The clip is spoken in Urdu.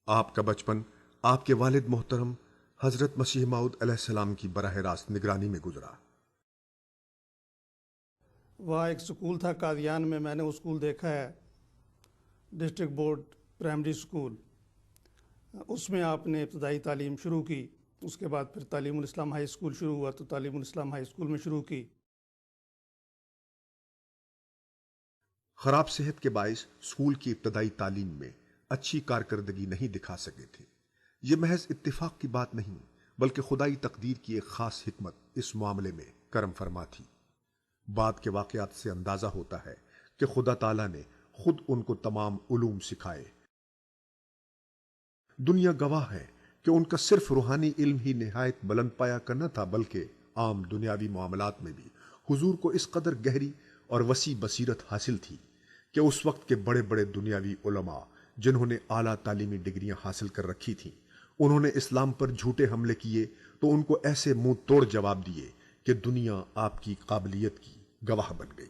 آپ کا بچپن آپ کے والد محترم حضرت مسیح موعود علیہ السلام کی براہ راست نگرانی میں گزرا۔ وہاں ایک سکول تھا قادیان میں نے وہ سکول دیکھا ہے، ڈسٹرکٹ بورڈ پرائمری سکول۔ اس میں آپ نے ابتدائی تعلیم شروع کی، اس کے بعد پھر تعلیم الاسلام ہائی اسکول شروع ہوا تو تعلیم الاسلام ہائی اسکول میں شروع کی۔ خراب صحت کے باعث اسکول کی ابتدائی تعلیم میں اچھی کارکردگی نہیں دکھا سکے تھے۔ یہ محض اتفاق کی بات نہیں بلکہ خدائی تقدیر کی ایک خاص حکمت اس معاملے میں کرم فرما تھی۔ بعد کے واقعات سے اندازہ ہوتا ہے کہ خدا تعالیٰ نے خود ان کو تمام علوم سکھائے۔ دنیا گواہ ہے کہ ان کا صرف روحانی علم ہی نہایت بلند پایا کرنا تھا، بلکہ عام دنیاوی معاملات میں بھی حضور کو اس قدر گہری اور وسیع بصیرت حاصل تھی کہ اس وقت کے بڑے بڑے دنیاوی علماء جنہوں نے اعلیٰ تعلیمی ڈگریاں حاصل کر رکھی تھیں، انہوں نے اسلام پر جھوٹے حملے کیے تو ان کو ایسے منہ توڑ جواب دیے کہ دنیا آپ کی قابلیت کی گواہ بن گئی۔